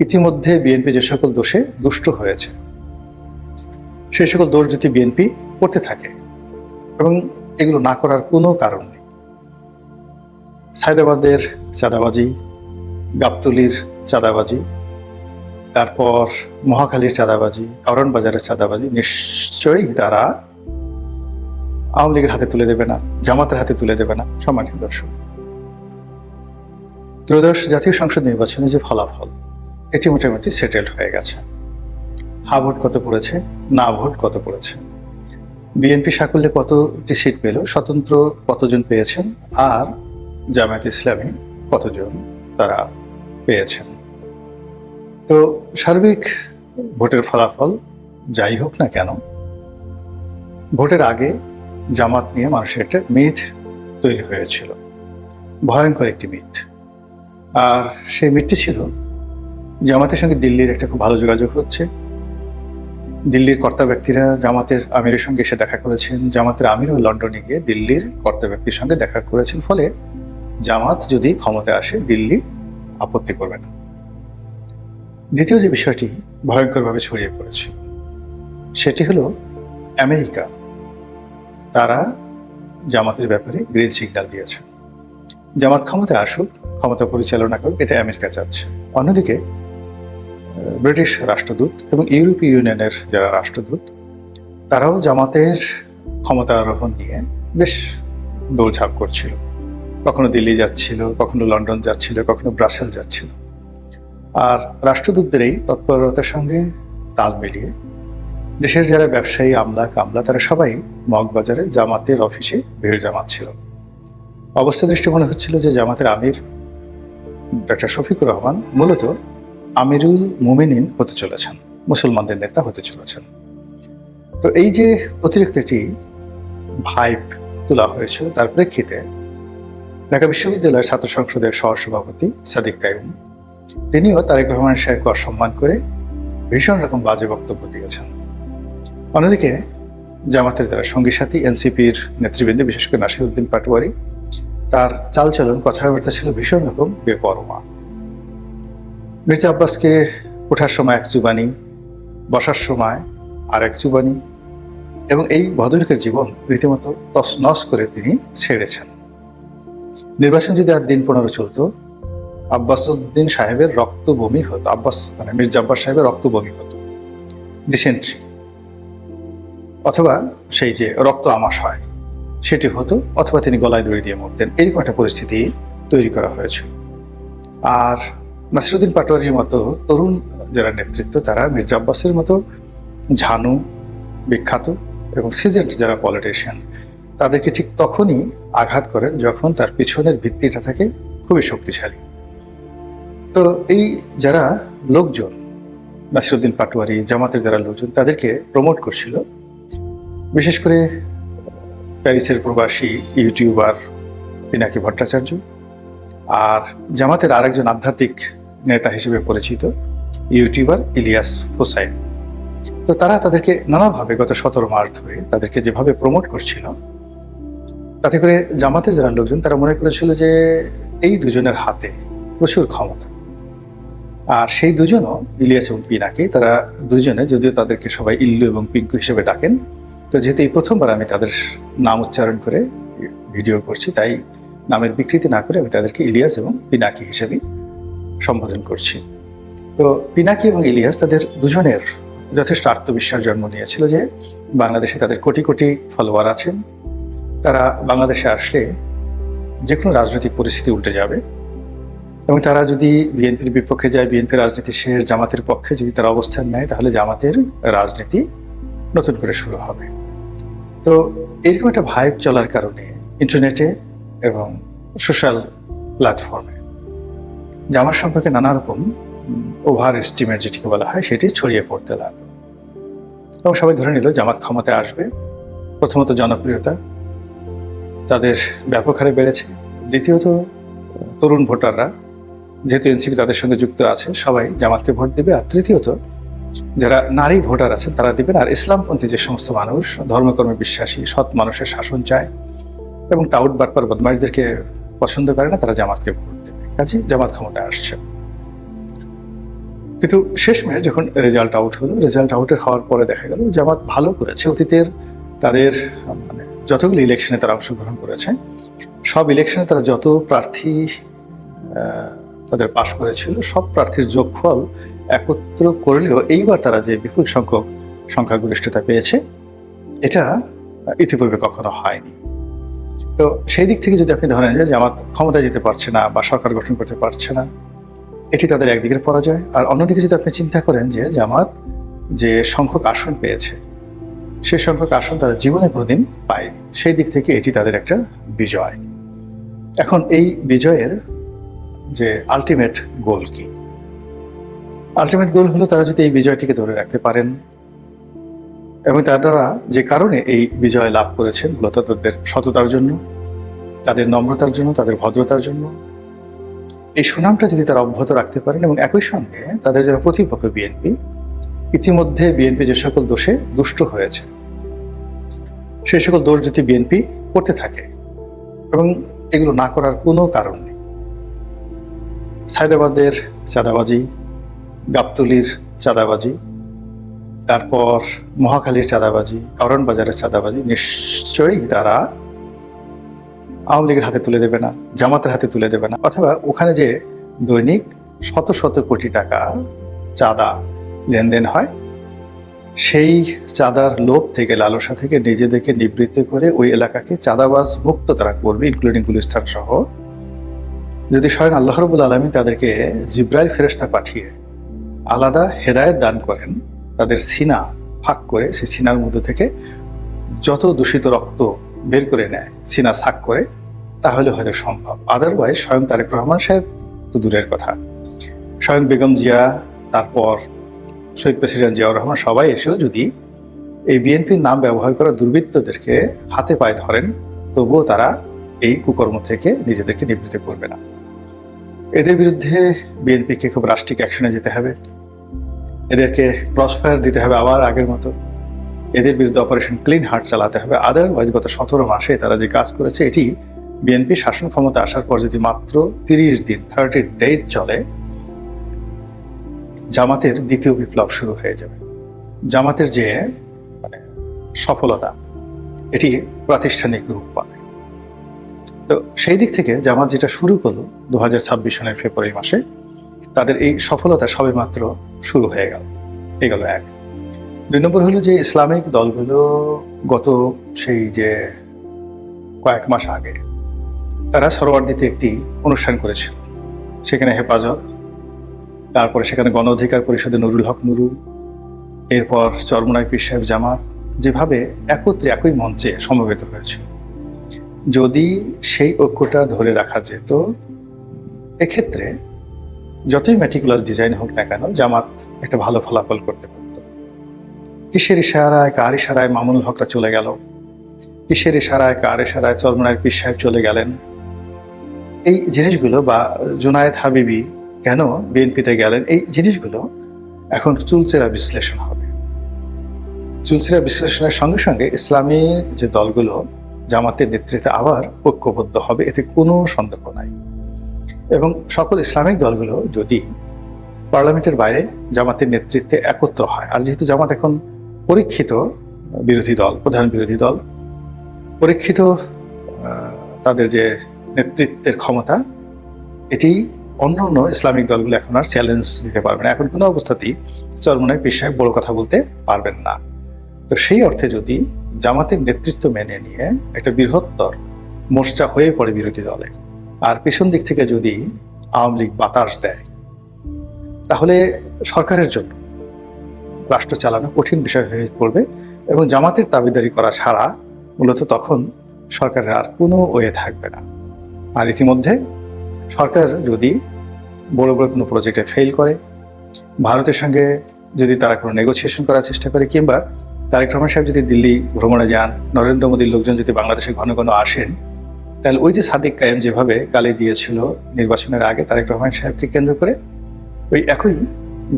ইতিমধ্যে বিএনপি যে সকল দোষে দুষ্ট হয়েছে, সেই সকল দোষ যদি বিএনপি করতে থাকে এবং এগুলো না করার কোনো কারণ নেই। সায়দাবাদের চাঁদাবাজি, গাবতলীর চাঁদাবাজি, তারপর মহাখালীর চাঁদাবাজি, কারণ বাজারের চাঁদাবাজি নিশ্চয়ই তারা আওয়ামী লীগের হাতে তুলে দেবে না, জামাতের হাতে তুলে দেবে না। সম্মানিত দর্শক, ত্রয়োদশ জাতীয় সংসদ নির্বাচনে যে ফলাফল, এটি মোটামুটি সেটেলড হয়ে গেছে। হা ভোট কত পড়েছে, না ভোট কত পড়েছে, বিএনপি সাকল্যে কতটি সিট পেল, স্বতন্ত্র কতজন পেয়েছেন, আর জামায়াত ইসলামী কতজন তারা পেয়েছেন। তো সার্বিক ভোটের ফলাফল যাই হোক না কেন, ভোটের আগে জামাত নিয়ে মানুষের একটা মিথ তৈরি হয়েছিল, ভয়ঙ্কর একটি মিথ। আর সেই মিথটি ছিল জামাতের সঙ্গে দিল্লির একটা খুব ভালো যোগাযোগ হচ্ছে, দিল্লির কর্তা ব্যক্তিরা জামাতের আমিরের সঙ্গে এসে দেখা করেছেন, জামাতের আমিরও লন্ডনে গিয়ে দিল্লির কর্তা ব্যক্তির সঙ্গে দেখা করেছেন, ফলে জামাত যদি ক্ষমতায় আসে দিল্লি আপত্তি করবে না। দ্বিতীয় যে বিষয়টি ভয়ঙ্করভাবে ছড়িয়ে পড়েছিল, সেটি হলো আমেরিকা তারা জামাতের ব্যাপারে গ্রিন সিগন্যাল দিয়েছে। জামাত ক্ষমতায় আসুক, ক্ষমতা পরিচালনা করুক, এটা আমেরিকা চাচ্ছে। অন্যদিকে ব্রিটিশ রাষ্ট্রদূত এবং ইউরোপীয় ইউনিয়নের যারা রাষ্ট্রদূত, তারাও জামাতের ক্ষমতা আরোহণ নিয়ে বেশ দৌড়ঝাঁপ করছিল। কখনো দিল্লি যাচ্ছিল, কখনো লন্ডন যাচ্ছিল, কখনো ব্রাসেল যাচ্ছিল। আর রাষ্ট্রদূতদের এই তৎপরতার সঙ্গে তাল মিলিয়ে দেশের যারা ব্যবসায়ী, আমলা কামলা, তারা সবাই মগবাজারে জামাতের অফিসে ভিড় জামাচ্ছিল। অবস্থা দৃষ্টি মনে হচ্ছিল যে জামাতের আমির ডক্টর শফিকুর রহমান মূলত আমিরুল মুমিনিন হতে চলেছেন, মুসলমানদের নেতা হতে চলেছেন। তো এই যে অতিরিক্ত একটি ভাইব তোলা হয়েছিল, তার প্রেক্ষিতে ঢাকা বিশ্ববিদ্যালয়ের ছাত্র সংসদের সহসভাপতি সাদিক কাইয়ুম, তিনিও তারেক রহমান সাহেবকে অসম্মান করে ভীষণ রকম বাজে বক্তব্য দিয়েছেন। অন্যদিকে জামাতের যারা সঙ্গী সাথী, এনসিপির নেতৃবৃন্দ, বিশেষ করে নাসিরউদ্দিন পাটোয়ারি, তার চালচলন, কথাবার্তা ছিল ভীষণ রকম বেপরোয়া। মির্জা আব্বাসকে ওঠার সময় এক জুবানি, বসার সময় আর এক জুবানি, এবং এই ভদ্রলোকের জীবন রীতিমতো তছনছ করে তিনি ছেড়েছেন। নির্বাচন যদি আর দিন 15 চলতো, আব্বাস উদ্দিন সাহেবের রক্ত বমি হতো, মির্জা আব্বাস সাহেবের রক্ত বমি হতো, ডিসেন্ট্রি, অথবা সেই যে রক্ত আমাশ হয় সেটি হতো, অথবা তিনি গলায় দড়ি দিয়ে মরতেন। এরকম একটা পরিস্থিতি তৈরি করা হয়েছিল। আর নাসিরউদ্দিন পাটোয়ারির মতো তরুণ যারা নেতৃত্ব, তারা মির্জা আব্বাসের মতো ঝানু, বিখ্যাত এবং সিজেন্ট যারা পলিটিশিয়ান, তাদেরকে ঠিক তখনই আঘাত করেন যখন তার পিছনের ভিত্তিটা থাকে খুবই শক্তিশালী। তো এই যারা লোকজন, নাসিরউদ্দিন পাটোয়ারি, জামাতের যারা লোকজন, তাদেরকে প্রমোট করছিল, বিশেষ করে প্যারিসের প্রবাসী ইউটিউবার পিনাকি ভট্টাচার্য, আর জামাতের আরেকজন আধ্যাত্মিক নেতা হিসেবে পরিচিত ইউটিউবার ইলিয়াস হোসাইন। তো তারা তাদেরকে নানাভাবে গত 17 মাস ধরে তাদেরকে যেভাবে প্রমোট করছিল, তাতে করে জামাতের যারা লোকজন, তারা মনে করেছিল যে এই দুজনের হাতে প্রচুর ক্ষমতা। আর সেই দুজনও, ইলিয়াস এবং পিনাকি, তারা দুজনে, যদিও তাদেরকে সবাই ইল্লু এবং পিঙ্কু হিসেবে ডাকেন, তো যেহেতু এই প্রথমবার আমি তাদের নাম উচ্চারণ করে ভিডিও করছি, তাই নামের বিকৃতি না করে আমি তাদেরকে ইলিয়াস এবং পিনাকি হিসেবে সম্বোধন করছি। তো পিনাকি এবং ইলিয়াস, তাদের দুজনের যথেষ্ট আত্মবিশ্বাস জন্ম নিয়েছিল যে বাংলাদেশে তাদের কোটি কোটি ফলোয়ার আছেন, তারা বাংলাদেশে আসলে যে কোনো রাজনৈতিক পরিস্থিতি উল্টে যাবে, এবং তারা যদি বিএনপির বিপক্ষে যায়, বিএনপির রাজনীতি শেষ, জামাতের পক্ষে যদি তারা অবস্থান নেয়, তাহলে জামাতের রাজনীতি নতুন করে শুরু হবে। তো এরকম একটা ভাইব চলার কারণে ইন্টারনেটে এবং সোশ্যাল প্ল্যাটফর্মে জামাত সম্পর্কে নানা রকম ওভার এস্টিমেট যেটিকে বলা হয়, সেটি ছড়িয়ে পড়তে লাগলো এবং সবাই ধরে নিল জামাত ক্ষমতায় আসবে। প্রথমত জনপ্রিয়তা তাদের ব্যাপক হারে বেড়েছে, দ্বিতীয়ত তরুণ ভোটাররা, যেহেতু এনসিপি তাদের সঙ্গে যুক্ত আছে, সবাই জামাতকে ভোট দেবে, আর তৃতীয়ত যারা নারী ভোটার আছেন তারা দিবেন, আর ইসলামপন্থী যে সমস্ত মানুষ, ধর্মকর্মে বিশ্বাসী, সৎ মানুষের শাসন চায় এবং টাউট বাটপার বদমাইশদেরকে পছন্দ করে না, তারা জামাতকে ভোট দেবে। কাজে জামাত ক্ষমতায় আসছে। কিন্তু শেষমেশ যখন রেজাল্ট আউট হলো, রেজাল্ট আউটের হওয়ার পরে দেখা গেল জামাত ভালো করেছে। অতীতের তাদের মানে যতগুলো ইলেকশনে তারা অংশগ্রহণ করেছে, সব ইলেকশনে তারা যত প্রার্থী তাদের পাশ করেছিল, সব প্রার্থীর যোগফল একত্র করলেও এইবার তারা যে বিপুল সংখ্যক সংখ্যাগরিষ্ঠতা পেয়েছে, এটা ইতিপূর্বে কখনো হয়নি। তো সেই দিক থেকে যদি আপনি ধরেন যে জামাত ক্ষমতায় যেতে পারছে না বা সরকার গঠন করতে পারছে না, এটি তাদের একদিকের পরাজয়। আর অন্যদিকে যদি আপনি চিন্তা করেন যে জামাত যে সংখ্যক আসন পেয়েছে, সেই সংখ্যক আসন তারা জীবনে কোনোদিন পায়নি, সেই দিক থেকে এটি তাদের একটা বিজয়। এখন এই বিজয়ের যে আলটিমেট গোল কি? আলটিমেট গোল হলো তারা যদি এই বিজয়টিকে ধরে রাখতে পারেন এবং তারা যে কারণে এই বিজয় লাভ করেছেন, মূলত তাদের সততার জন্য, তাদের নম্রতার জন্য, তাদের ভদ্রতার জন্য, এই সুনামটা যদি তারা অব্যাহত রাখতে পারেন এবং একই সঙ্গে তাদের যারা প্রতিপক্ষ বিএনপি, ইতিমধ্যে বিএনপি যে সকল দোষে দুষ্ট হয়েছে, সেই সকল দোষ যদি বিএনপি করতে থাকে এবং এগুলো না করার কোনো কারণ নেই। সায়দাবাদের চাঁদাবাজি, গাবতলীর চাঁদাবাজি, তারপর মহাখালীর চাঁদাবাজি, কারণ বাজারের চাঁদাবাজি নিশ্চয়ই তারা আওয়ামী লীগের হাতে তুলে দেবে না, জামাতের হাতে তুলে দেবে না, অথবা ওখানে যে দৈনিক শত শত কোটি টাকা চাঁদা লেনদেন হয়, সেই চাঁদার লোভ থেকে, লালসা থেকে নিজেদেরকে নিবৃত্ত করে ওই এলাকাকে চাঁদাবাজ মুক্ত তারা করবে, ইনক্লুডিং গুলিস্তান সহ। যদি স্বয়ং আল্লাহ রাব্বুল আলামিন তাদেরকে জিব্রাইল ফেরেশতা পাঠিয়ে আলাদা হেদায়েত দান করেন, তাদের সিনা ফাঁক করে সেই সিনার মধ্যে থেকে যত দূষিত রক্ত বের করে নেয়, সিনা সাক করে, তাহলে হয়তো সম্ভব। আদারওয়াইজ স্বয়ং তারেক রহমান সাহেব তো দূরের কথা, স্বয়ং বেগম জিয়া, তারপর শহীদ প্রেসিডেন্ট জিয়াউর রহমান সবাই এসেও যদি এই বিএনপির নাম ব্যবহার করা দুর্বৃত্তদেরকে হাতে পায়ে ধরেন, তবুও তারা এই কুকর্ম থেকে নিজেদেরকে নিবৃত্ত করবে না। এদের বিরুদ্ধে বিএনপিকে খুব রাষ্ট্রিক অ্যাকশনে যেতে হবে, এদেরকে ক্রসফায়ার দিতে হবে আবার আগের মতো, এদের বিরুদ্ধে অপারেশন ক্লিন হার্ট চালাতে হবে। আদারওয়াইজ গত 17 মাসে তারা যে কাজ করেছে, এটি বিএনপি শাসন ক্ষমতা আসার পর যদি মাত্র 30 দিন 30 ডেজ চলে, জামাতের দ্বিতীয় বিপ্লব শুরু হয়ে যাবে। জামাতের যে মানে সফলতা, এটি প্রাতিষ্ঠানিক রূপ পাবে। তো সেই দিক থেকে জামাত যেটা শুরু করলো 2026 সনের ফেব্রুয়ারি মাসে, তাদের এই সফলতা সবে মাত্র শুরু হয়ে গেল। এগুলো এক। 2 নম্বর হলো যে ইসলামিক দলগুলো গত সেই যে কয়েক মাস আগে তারা সরোয়ার্দীতে একটি অনুষ্ঠান করেছিল, সেখানে হেফাজত, তারপরে সেখানে গণ অধিকার পরিষদে নুরুল হক নুরু, এরপর চরমোনাই পীর সাহেব জামাত যেভাবে একত্রে একই মঞ্চে সমবেত হয়েছিল, যদি সেই ঐক্যটা ধরে রাখা যেত, এক্ষেত্রে যতই ম্যাটিকুলাস ডিজাইন হোক না কেন, জামাত একটা ভালো ফলাফল করতে পারত। কিসের ইশারায়, কার ইশারায় মামুনুল হকরা চলে গেল, কিসের ইশারায়, কার ইশারায় চরমোনাই পীর সাহেব চলে গেলেন, এই জিনিসগুলো, বা জুনায়েদ হাবিবি কেন বিএনপিতে গেলেন, এই জিনিসগুলো এখন চুলচেরা বিশ্লেষণ হবে। চুলচেরা বিশ্লেষণের সঙ্গে সঙ্গে ইসলামী যে দলগুলো জামাতের নেতৃত্বে আবার ঐক্যবদ্ধ হবে, এতে কোনো সন্দেহ নাই। এবং সকল ইসলামিক দলগুলো যদি পার্লামেন্টের বাইরে জামাতের নেতৃত্বে একত্র হয়, আর যেহেতু জামাত এখন পরীক্ষিত বিরোধী দল, প্রধান বিরোধী দল, পরীক্ষিত তাদের যে নেতৃত্বের ক্ষমতা, এটি অন্যান্য ইসলামিক দলগুলো এখন আর চ্যালেঞ্জ দিতে পারবে না। এখন কোনো অবস্থাতেই চরমোনাই পীর সাহেব বড় কথা বলতে পারবেন না। তো সেই অর্থে যদি জামাতের নেতৃত্ব মেনে নিয়ে একটা বৃহত্তর মোর্চা হয়ে পড়ে বিরোধী দলে, আর পেছন দিক থেকে যদি আওয়ামী লীগ বাতাস দেয়, তাহলে সরকারের জন্য রাষ্ট্র চালানো কঠিন বিষয় হয়ে পড়বে এবং জামাতের দাবিদারি করা ছাড়া মূলত তখন সরকারের আর কোনো ওয়ে থাকবে না। আর ইতিমধ্যে সরকার যদি বড় বড় কোনো প্রজেক্টে ফেল করে, ভারতের সঙ্গে যদি তারা কোনো নেগোসিয়েশন করার চেষ্টা করে, কিংবা তারেক রহমান সাহেব যদি দিল্লি ভ্রমণে যান, নরেন্দ্র মোদীর লোকজন যদি বাংলাদেশে ঘন ঘন আসেন, তাহলে ওই যে সাদিক কায়েম যেভাবে গালি দিয়েছিল নির্বাচনের আগে তারেক রহমান সাহেবকে কেন্দ্র করে, ওই একই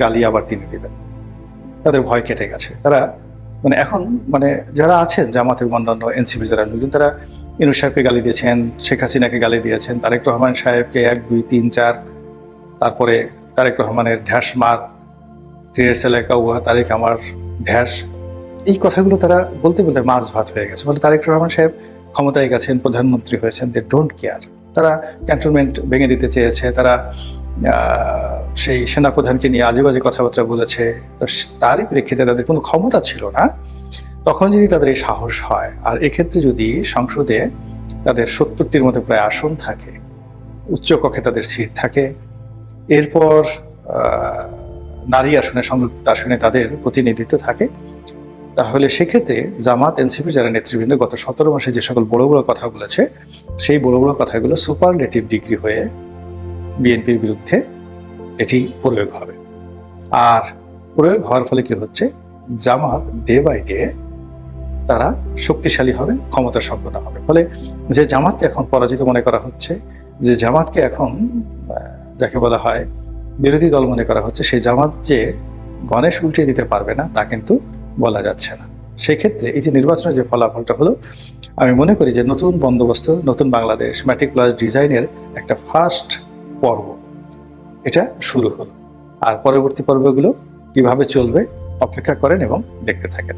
গালি আবার তিনি দেবেন। তাদের ভয় কেটে গেছে। তারা মানে এখন মানে যারা আছেন জামাতের অন্যান্য এনসিপি যারা লোকজন, তারা ইনু সাহেবকে গালি দিয়েছেন, শেখ হাসিনাকে গালি দিয়েছেন, তারেক রহমান সাহেবকে 1, 2, 3, 4, তারপরে তারেক রহমানের ঢ্যাসমার তীরের সেলায় কাউয়া, তারেক আমার ঢ্যাস, এই কথাগুলো তারা বলতে বলতে মাছ ভাত হয়ে গেছে। বলে তারেক রহমান সাহেব ক্ষমতায় গেছেন, প্রধানমন্ত্রী হয়েছেন, দে ডোন্ট কেয়ার। তারা ক্যান্টনমেন্ট ভেঙে দিতে চেয়েছে, তারা সেই সেনাপ্রধানকে নিয়ে আজে বাজে কথাবার্তা বলেছে। তো তারই প্রেক্ষিতে তাদের কোনো ক্ষমতা ছিল না। তখন যদি তাদের এই সাহস হয়, আর এক্ষেত্রে যদি সংসদে তাদের 70টির মধ্যে প্রায় আসন থাকে, উচ্চ কক্ষে তাদের সিট থাকে, এরপর নারী আসনে, সংরক্ষিত আসনে তাদের প্রতিনিধিত্ব থাকে, তাহলে সেক্ষেত্রে জামাত এনসিপি যারা নেতৃবৃন্দ গত 17 মাসে যে সকল বড় বড় কথা বলেছে, সেই বড় বড় কথাগুলো সুপারলেটিভ ডিগ্রি হয়ে বিএনপির বিরুদ্ধে এটি প্রয়োগ হবে। আর প্রয়োগ হওয়ার ফলে কি হচ্ছে, জামাত ডে বাই ডে তারা শক্তিশালী হবে, ক্ষমতা সম্পন্ন হবে। ফলে যে জামাতকে এখন পরাজিত মনে করা হচ্ছে, যে জামাতকে এখন যাকে বলা হয় বিরোধী দল মনে করা হচ্ছে, সেই জামাত যে গণেশ উল্টে দিতে পারবে না তা কিন্তু বলা যাচ্ছে না। সেক্ষেত্রে এই যে নির্বাচনের যে ফলাফলটা হলো, আমি মনে করি যে নতুন বন্দোবস্ত, নতুন বাংলাদেশ, ম্যাটিকুলার ডিজাইনের একটা ফার্স্ট পর্ব এটা শুরু হলো। আর পরবর্তী পর্বগুলো কিভাবে চলবে অপেক্ষা করেন এবং দেখতে থাকেন।